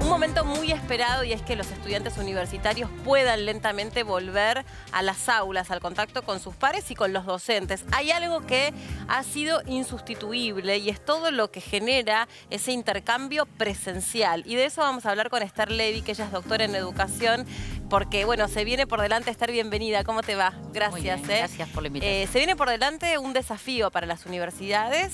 Un momento muy esperado, y es que los estudiantes universitarios puedan lentamente volver a las aulas, al contacto con sus pares y con los docentes. Hay algo que ha sido insustituible y es todo lo que genera ese intercambio presencial. Y de eso vamos a hablar con Esther Levy, que ella es doctora en educación, porque, bueno, se viene por delante. Esther, bienvenida. ¿Cómo te va? Gracias. Muy bien, gracias por la invitación. Se viene por delante un desafío para las universidades,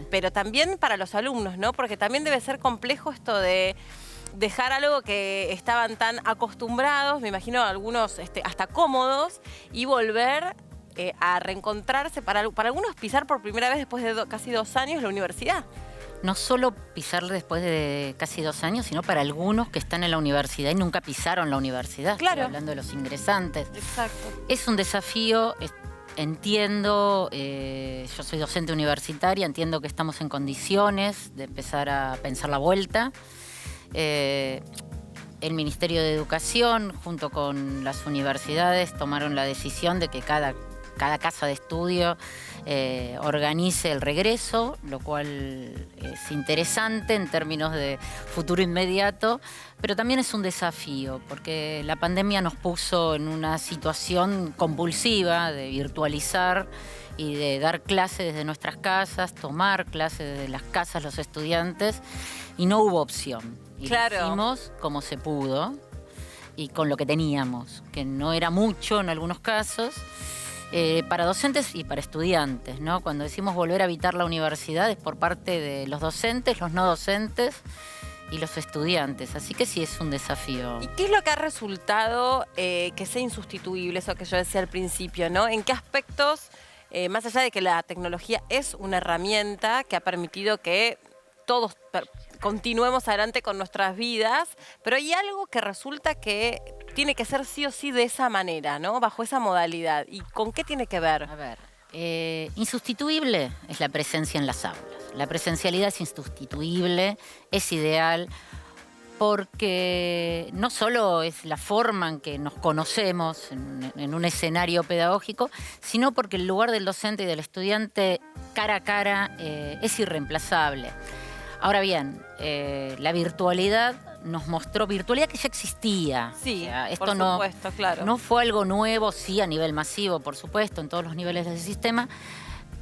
pero también para los alumnos, ¿no? Porque también debe ser complejo esto de dejar algo que estaban tan acostumbrados, me imagino algunos hasta cómodos, y volver a reencontrarse, para algunos pisar por primera vez después de casi 2 años la universidad. No solo pisar después de casi 2 años, sino para algunos que están en la universidad y nunca pisaron la universidad. Claro. Estoy hablando de los ingresantes. Exacto. Es un desafío, entiendo, yo soy docente universitaria, entiendo que estamos en condiciones de empezar a pensar la vuelta. El Ministerio de Educación, junto con las universidades, tomaron la decisión de que cada casa de estudio organice el regreso, lo cual es interesante en términos de futuro inmediato, pero también es un desafío, porque la pandemia nos puso en una situación convulsiva de virtualizar y de dar clases desde nuestras casas, tomar clases desde las casas los estudiantes, y no hubo opción. Y claro. Lo hicimos como se pudo y con lo que teníamos, que no era mucho en algunos casos, para docentes y para estudiantes, ¿no? Cuando decimos volver a habitar la universidad es por parte de los docentes, los no docentes y los estudiantes. Así que sí es un desafío. ¿Y qué es lo que ha resultado que sea insustituible, eso que yo decía al principio, ¿no? ¿En qué aspectos, más allá de que la tecnología es una herramienta que ha permitido que todos continuemos adelante con nuestras vidas, pero hay algo que resulta que tiene que ser sí o sí de esa manera, ¿no? Bajo esa modalidad. ¿Y con qué tiene que ver? A ver, insustituible es la presencia en las aulas. La presencialidad es insustituible, es ideal, porque no solo es la forma en que nos conocemos en un escenario pedagógico, sino porque el lugar del docente y del estudiante cara a cara es irreemplazable. Ahora bien, la virtualidad nos mostró virtualidad que ya existía. Sí, o sea, esto por supuesto, claro. No fue algo nuevo, sí, a nivel masivo, por supuesto, en todos los niveles del sistema,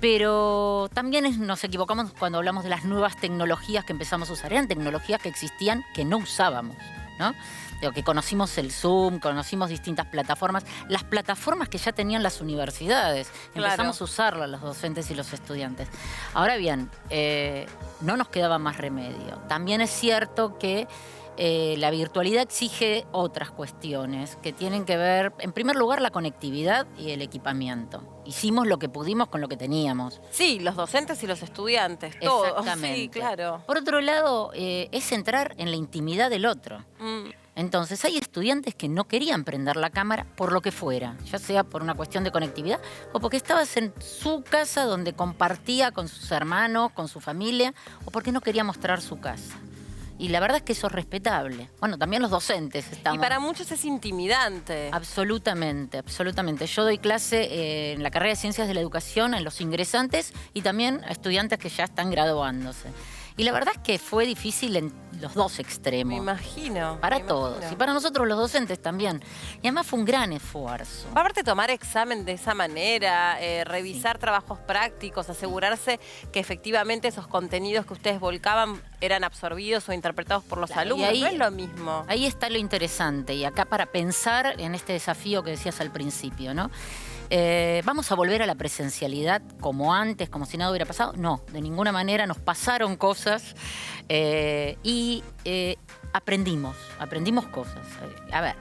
pero también nos equivocamos cuando hablamos de las nuevas tecnologías que empezamos a usar. Eran tecnologías que existían que no usábamos, ¿no? Digo, que conocimos el Zoom, conocimos distintas plataformas, las plataformas que ya tenían las universidades. Claro. Empezamos a usarlas los docentes y los estudiantes. Ahora bien, no nos quedaba más remedio. También es cierto que la virtualidad exige otras cuestiones que tienen que ver, en primer lugar, la conectividad y el equipamiento. Hicimos lo que pudimos con lo que teníamos. Sí, los docentes y los estudiantes, todos. Exactamente. Sí, claro. Por otro lado, es entrar en la intimidad del otro. Entonces, hay estudiantes que no querían prender la cámara por lo que fuera, ya sea por una cuestión de conectividad o porque estabas en su casa donde compartía con sus hermanos, con su familia, o porque no quería mostrar su casa. Y la verdad es que eso es respetable. Bueno, también los docentes estamos... Y para muchos es intimidante. Absolutamente, absolutamente. Yo doy clase en la carrera de Ciencias de la Educación en los ingresantes y también a estudiantes que ya están graduándose. Y la verdad es que fue difícil en los dos extremos. Me imagino. Para todos. Y para nosotros los docentes también. Y además fue un gran esfuerzo. Aparte tomar examen de esa manera, revisar trabajos prácticos, asegurarse que efectivamente esos contenidos que ustedes volcaban eran absorbidos o interpretados por los alumnos. Ahí, no es lo mismo. Ahí está lo interesante. Y acá para pensar en este desafío que decías al principio, ¿no? ¿Vamos a volver a la presencialidad como antes, como si nada hubiera pasado? No, de ninguna manera. Nos pasaron cosas y aprendimos cosas. A ver,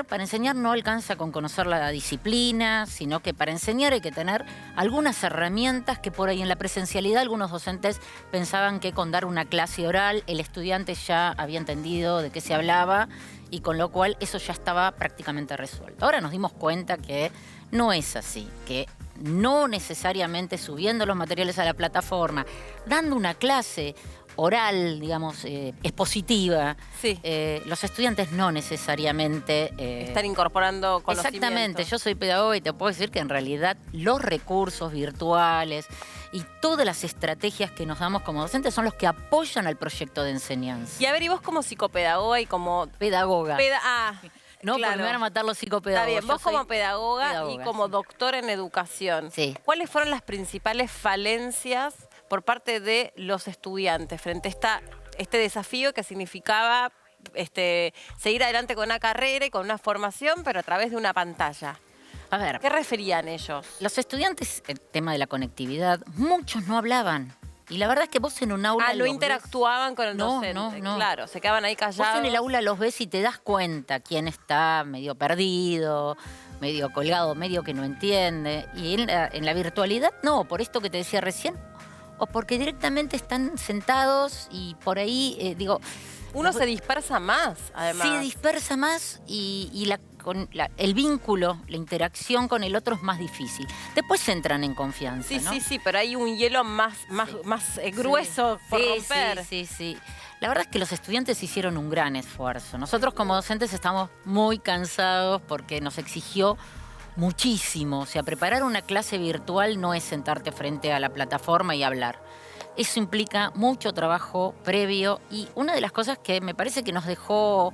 para enseñar no alcanza con conocer la disciplina, sino que para enseñar hay que tener algunas herramientas que por ahí en la presencialidad algunos docentes pensaban que con dar una clase oral el estudiante ya había entendido de qué se hablaba, y con lo cual eso ya estaba prácticamente resuelto. Ahora nos dimos cuenta que no es así, que no necesariamente subiendo los materiales a la plataforma, dando una clase oral, digamos, expositiva, sí. Los estudiantes no necesariamente... están incorporando conocimiento. Exactamente, yo soy pedagoga y te puedo decir que en realidad los recursos virtuales y todas las estrategias que nos damos como docentes son los que apoyan al proyecto de enseñanza. Y a ver, y vos como psicopedagoga y como... Pedagoga. No, claro. porque me van a matar los psicopedagogos. Está bien, vos como pedagoga y como sí. doctora en educación, Sí. ¿cuáles fueron las principales falencias por parte de los estudiantes frente a este desafío que significaba seguir adelante con una carrera y con una formación, pero a través de una pantalla? A ver, ¿Qué referían ellos? los estudiantes, el tema de la conectividad, muchos no hablaban. Y la verdad es que vos en un aula... No interactuaban con el docente. No. Claro, se quedaban ahí callados. Vos en el aula los ves y te das cuenta quién está medio perdido, medio colgado, medio que no entiende. Y en la virtualidad no, por esto que te decía recién, o porque directamente están sentados y por ahí, Uno se dispersa más, además. Sí, dispersa más y el vínculo, la interacción con el otro es más difícil. Después entran en confianza, Sí, ¿no? sí, pero hay un hielo más grueso por romper. Sí. La verdad es que los estudiantes hicieron un gran esfuerzo. Nosotros como docentes estamos muy cansados porque nos exigió muchísimo. O sea, preparar una clase virtual no es sentarte frente a la plataforma y hablar. Eso implica mucho trabajo previo y una de las cosas que me parece que nos dejó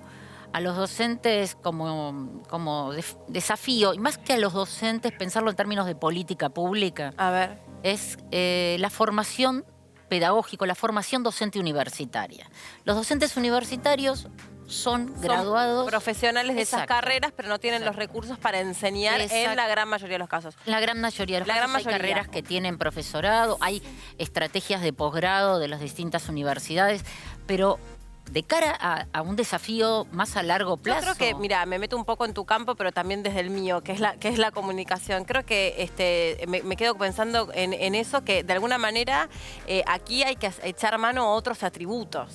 a los docentes como desafío, y más que a los docentes pensarlo en términos de política pública, A ver. es la formación pedagógica, la formación docente universitaria. Los docentes universitarios son graduados... profesionales de esas Exacto. carreras, pero no tienen los recursos para enseñar en la gran mayoría de los casos. La gran mayoría de los casos hay carreras que tienen profesorado, hay estrategias de posgrado de las distintas universidades, pero de cara a un desafío más a largo plazo... Yo creo que, mira, me meto un poco en tu campo, pero también desde el mío, que es la comunicación. Creo que me quedo pensando en eso, que de alguna manera aquí hay que echar mano a otros atributos.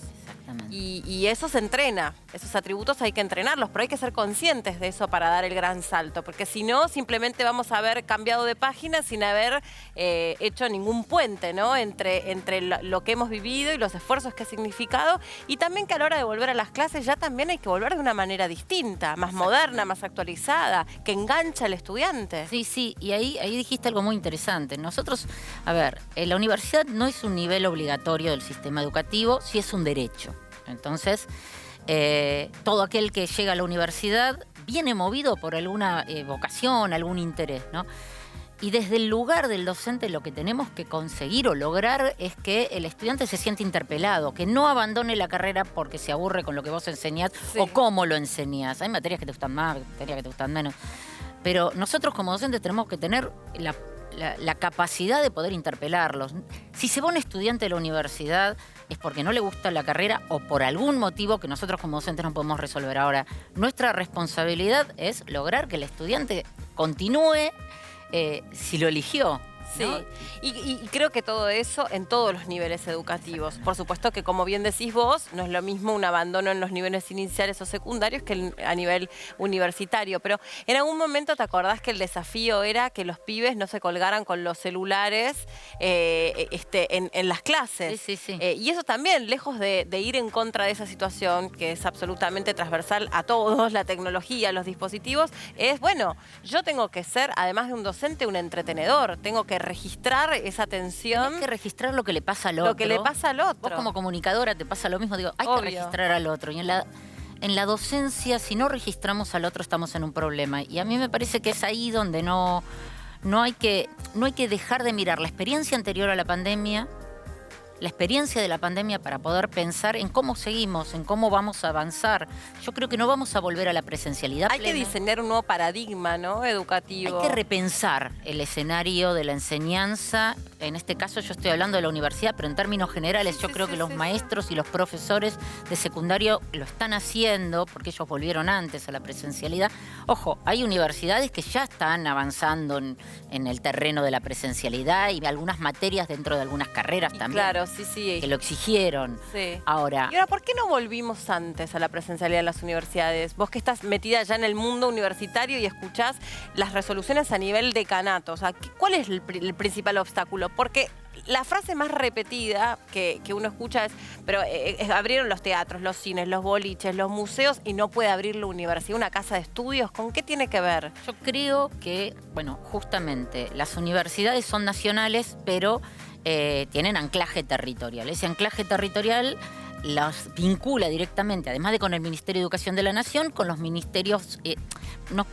Y eso se entrena, esos atributos hay que entrenarlos, pero hay que ser conscientes de eso para dar el gran salto, porque si no, simplemente vamos a haber cambiado de página sin haber hecho ningún puente, ¿no? Entre lo que hemos vivido y los esfuerzos que ha significado, y también que a la hora de volver a las clases ya también hay que volver de una manera distinta, más moderna, más actualizada, que engancha al estudiante. Sí, y ahí dijiste algo muy interesante. Nosotros, a ver, la universidad no es un nivel obligatorio del sistema educativo, sí es un derecho. Entonces, todo aquel que llega a la universidad viene movido por alguna vocación, algún interés, ¿no? Y desde el lugar del docente lo que tenemos que conseguir o lograr es que el estudiante se siente interpelado, que no abandone la carrera porque se aburre con lo que vos enseñás o cómo lo enseñás. Hay materias que te gustan más, materias que te gustan menos. Pero nosotros como docentes tenemos que tener la capacidad de poder interpelarlos. Si se va un estudiante de la universidad es porque no le gusta la carrera o por algún motivo que nosotros como docentes no podemos resolver ahora. Nuestra responsabilidad es lograr que el estudiante continúe si lo eligió. Sí, ¿no? y creo que todo eso en todos los niveles educativos. Por supuesto que, como bien decís vos, no es lo mismo un abandono en los niveles iniciales o secundarios que a nivel universitario. Pero en algún momento te acordás que el desafío era que los pibes no se colgaran con los celulares en las clases. Sí. Y eso también, lejos de ir en contra de esa situación, que es absolutamente transversal a todos, la tecnología, los dispositivos, es, bueno, yo tengo que ser, además de un docente, un entretenedor. Tengo que registrar esa atención. Hay que registrar lo que le pasa al otro. Lo que le pasa al otro. Vos como comunicadora te pasa lo mismo. Digo, hay que registrar al otro. Y en la docencia, si no registramos al otro, estamos en un problema. Y a mí me parece que es ahí donde no hay que dejar de mirar la experiencia anterior a la pandemia, la experiencia de la pandemia para poder pensar en cómo seguimos, en cómo vamos a avanzar. Yo creo que no vamos a volver a la presencialidad plena. Hay que diseñar un nuevo paradigma, ¿no? Educativo. Hay que repensar el escenario de la enseñanza. En este caso yo estoy hablando de la universidad, pero en términos generales yo creo que los maestros y los profesores de secundario lo están haciendo porque ellos volvieron antes a la presencialidad. Ojo, hay universidades que ya están avanzando en el terreno de la presencialidad y algunas materias dentro de algunas carreras también. Claro, sí. Que lo exigieron. Sí. Ahora, ¿por qué no volvimos antes a la presencialidad en las universidades? Vos que estás metida ya en el mundo universitario y escuchás las resoluciones a nivel decanato, o sea, ¿cuál es el principal obstáculo? Porque la frase más repetida que uno escucha es, pero abrieron los teatros, los cines, los boliches, los museos y no puede abrir la universidad, una casa de estudios. ¿Con qué tiene que ver? Yo creo que, bueno, justamente las universidades son nacionales, pero tienen anclaje territorial. Ese anclaje territorial las vincula directamente, además de con el Ministerio de Educación de la Nación, con los ministerios,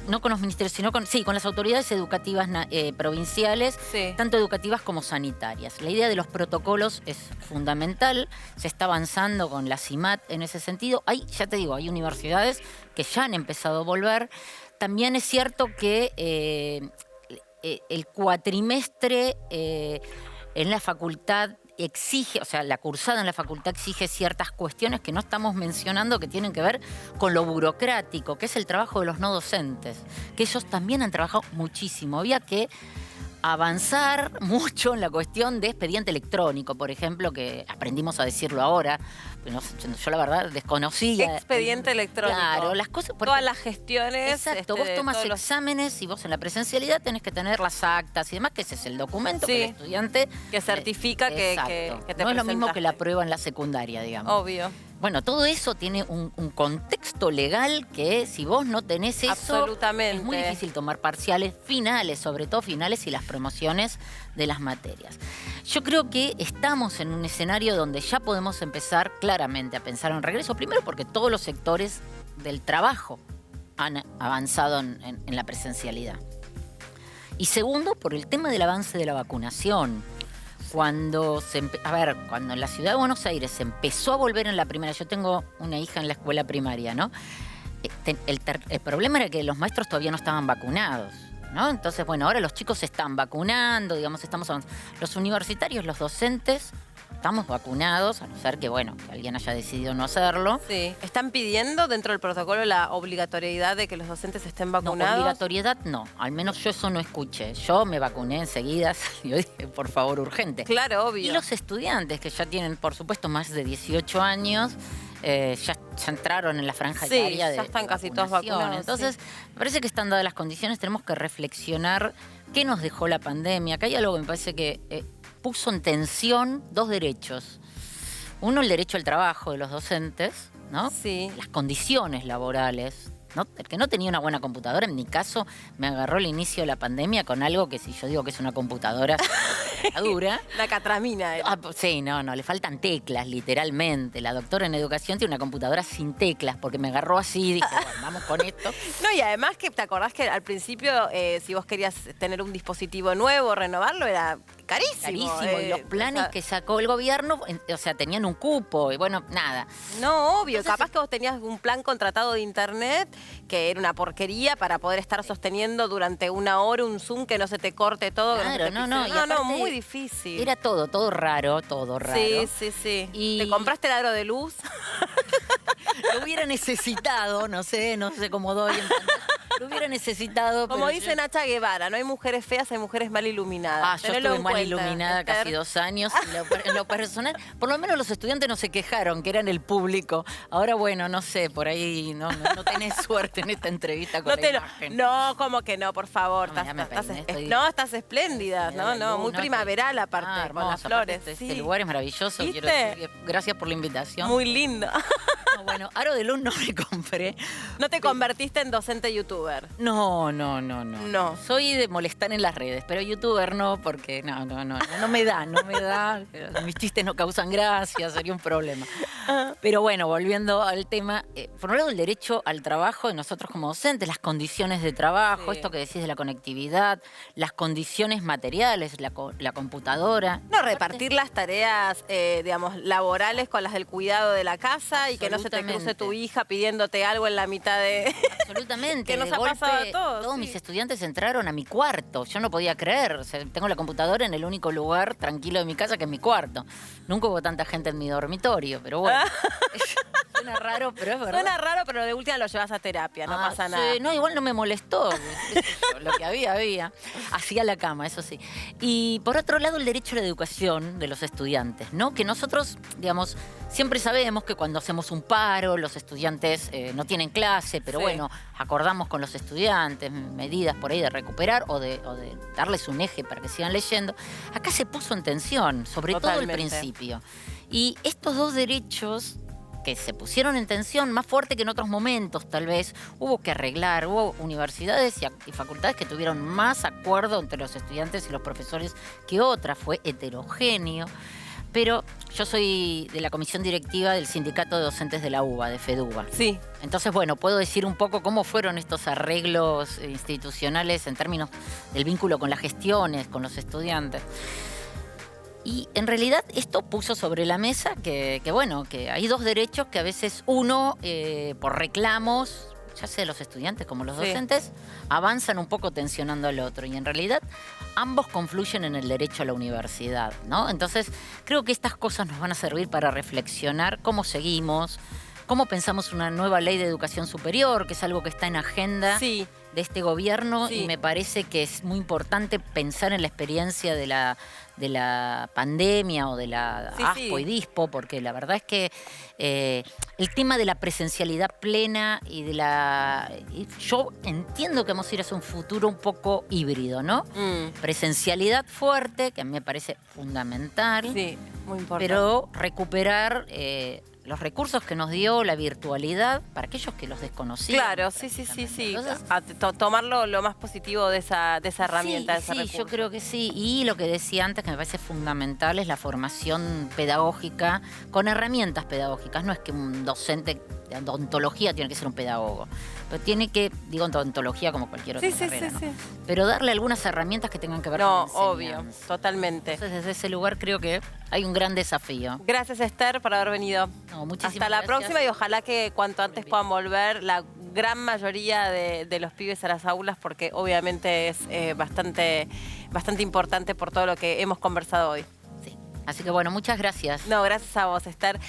no con los ministerios, sino con las autoridades educativas provinciales, Sí. tanto educativas como sanitarias. La idea de los protocolos es fundamental, se está avanzando con la CIMAT en ese sentido. Ya te digo, hay universidades que ya han empezado a volver. También es cierto que el cuatrimestre en la facultad exige, o sea, la cursada en la facultad exige ciertas cuestiones que no estamos mencionando que tienen que ver con lo burocrático, que es el trabajo de los no docentes, que ellos también han trabajado muchísimo. Había que avanzar mucho en la cuestión de expediente electrónico, por ejemplo, que aprendimos a decirlo ahora. Yo la verdad desconocía. Expediente electrónico. Claro, las cosas. Todas las gestiones. Exacto, vos tomas exámenes y vos en la presencialidad tenés que tener las actas y demás, que ese es el documento que el estudiante... Que certifica que te no es lo mismo que la presentaste. prueba en la secundaria, digamos. Obvio. Bueno, todo eso tiene un contexto legal que si vos no tenés eso, Absolutamente. es muy difícil tomar parciales finales, sobre todo finales y las promociones de las materias. Yo creo que estamos en un escenario donde ya podemos empezar claramente a pensar en regreso, primero porque todos los sectores del trabajo han avanzado en la presencialidad. Y segundo, por el tema del avance de la vacunación. Cuando cuando en la ciudad de Buenos Aires se empezó a volver en la primaria, yo tengo una hija en la escuela primaria, ¿no? El problema era que los maestros todavía no estaban vacunados, ¿no? Entonces, bueno, ahora los chicos se están vacunando, digamos, estamos avanzando. Los universitarios, los docentes, estamos vacunados, a no ser que, bueno, que alguien haya decidido no hacerlo. Sí. ¿Están pidiendo dentro del protocolo la obligatoriedad de que los docentes estén No, vacunados? obligatoriedad no, al menos yo eso no escuché. Yo me vacuné enseguida, yo dije, por favor, urgente. Claro, obvio. Y los estudiantes que ya tienen, por supuesto, más de 18 años, ya entraron en la franja Sí, etaria de ya están casi todos vacunación. vacunados, Entonces, me parece que están dadas las condiciones, tenemos que reflexionar qué nos dejó la pandemia. Acá hay algo que me parece que puso en tensión dos derechos. Uno, el derecho al trabajo de los docentes, ¿no? Sí. Las condiciones laborales, ¿no? El que no tenía una buena computadora, en mi caso, me agarró el inicio de la pandemia con algo que si yo digo que es una computadora dura. La catramina. Sí, no, le faltan teclas, literalmente. La doctora en educación tiene una computadora sin teclas, porque me agarró así y dije, bueno, vamos con esto. No, y además que te acordás que al principio, si vos querías tener un dispositivo nuevo, renovarlo, era carísimo. Carísimo. Y los planes que sacó el gobierno, o sea, tenían un cupo. Y bueno, nada. No, obvio. Entonces, Capaz que vos tenías un plan contratado de internet que era una porquería para poder estar sosteniendo durante una hora un Zoom que no se te corte todo. que Claro, se te no. pixele. Y No, aparte, muy difícil. Era todo raro, todo raro. Sí. Y- ¿Te compraste el aro de luz? Lo hubiera necesitado, no sé cómo doy. Lo hubiera necesitado. Como pero dice Nacha Guevara, no hay mujeres feas, hay mujeres mal iluminadas. Yo Tenelo estuve en mal cuenta, iluminada Esther. casi 2 años. Y en lo personal, por lo menos los estudiantes no se quejaron, que eran el público. Ahora, bueno, no sé, por ahí no tenés suerte en esta entrevista con No, la imagen. no, como que no, por favor. No, ya me peiné, Estás espléndida, Mira la no, muy luna, primaveral aparte, con las hermoso, flores. aparte sí. Este lugar es maravilloso. ¿Viste? Quiero decir que gracias por la invitación. Muy lindo. No, bueno, aro de luz no me compré. ¿No te convertiste en docente youtuber? No. No. Soy de molestar en las redes, pero youtuber no, porque no me da. Mis chistes no causan gracia, sería un problema. Pero bueno, volviendo al tema, por un lado el derecho al trabajo de nosotros como docentes, las condiciones de trabajo, Sí. esto que decís de la conectividad, las condiciones materiales, la computadora. No, repartir las tareas, digamos, laborales con las del cuidado de la casa y que no se te cruce Absolutamente. tu hija pidiéndote algo en la mitad de... Absolutamente. Que nos de ha pasado a todos, todos sí. mis estudiantes entraron a mi cuarto. Yo no podía creer. O sea, tengo la computadora en el único lugar tranquilo de mi casa, que es mi cuarto. Nunca hubo tanta gente en mi dormitorio, pero bueno. Suena raro, pero es verdad. Suena raro, pero de última lo llevas a terapia, no pasa sí, nada. no, igual no me molestó. qué sé yo, lo que había. Hacía la cama, eso sí. Y por otro lado, el derecho a la educación de los estudiantes, ¿no? Que nosotros, digamos, siempre sabemos que cuando hacemos un paro, los estudiantes no tienen clase, pero Sí. bueno, acordamos con los estudiantes medidas por ahí de recuperar o de darles un eje para que sigan leyendo. Acá se puso en tensión, sobre todo Totalmente. el principio. Y estos dos derechos que se pusieron en tensión más fuerte que en otros momentos, tal vez, hubo que arreglar, hubo universidades y facultades que tuvieron más acuerdo entre los estudiantes y los profesores que otras, fue heterogéneo. Pero yo soy de la comisión directiva del Sindicato de Docentes de la UBA, de FEDUBA. Sí. Entonces, bueno, puedo decir un poco cómo fueron estos arreglos institucionales en términos del vínculo con las gestiones, con los estudiantes. Y en realidad esto puso sobre la mesa que hay dos derechos que a veces uno, por reclamos, ya sea los estudiantes como los docentes, avanzan un poco tensionando al otro. Y en realidad ambos confluyen en el derecho a la universidad, ¿no? Entonces creo que estas cosas nos van a servir para reflexionar cómo seguimos, cómo pensamos una nueva ley de educación superior, que es algo que está en agenda Sí. de este gobierno, Sí. y me parece que es muy importante pensar en la experiencia de la pandemia o de la Sí, ASPO sí. y DISPO, porque la verdad es que el tema de la presencialidad plena yo entiendo que vamos a ir hacia un futuro un poco híbrido, ¿no? Presencialidad fuerte, que a mí me parece fundamental, Sí, muy importante. pero recuperar los recursos que nos dio la virtualidad para aquellos que los desconocían. Claro, sí. Entonces, Tomarlo lo más positivo de esa herramienta, de ese sí, recurso. yo creo que sí. Y lo que decía antes, que me parece fundamental, es la formación pedagógica con herramientas pedagógicas. No es que un docente de odontología tiene que ser un pedagogo, pero tiene que, digo odontología como cualquier otra carrera, ¿no? Pero darle algunas herramientas que tengan que ver No, con la obvio, enseñanza. totalmente. Entonces, desde ese lugar creo que hay un gran desafío. Gracias, Esther, por haber venido. No, muchísimas Hasta la gracias. próxima y ojalá que cuanto antes puedan volver la gran mayoría de los pibes a las aulas, porque obviamente es bastante importante por todo lo que hemos conversado hoy. Sí. Así que bueno, muchas gracias. No, gracias a vos, Esther.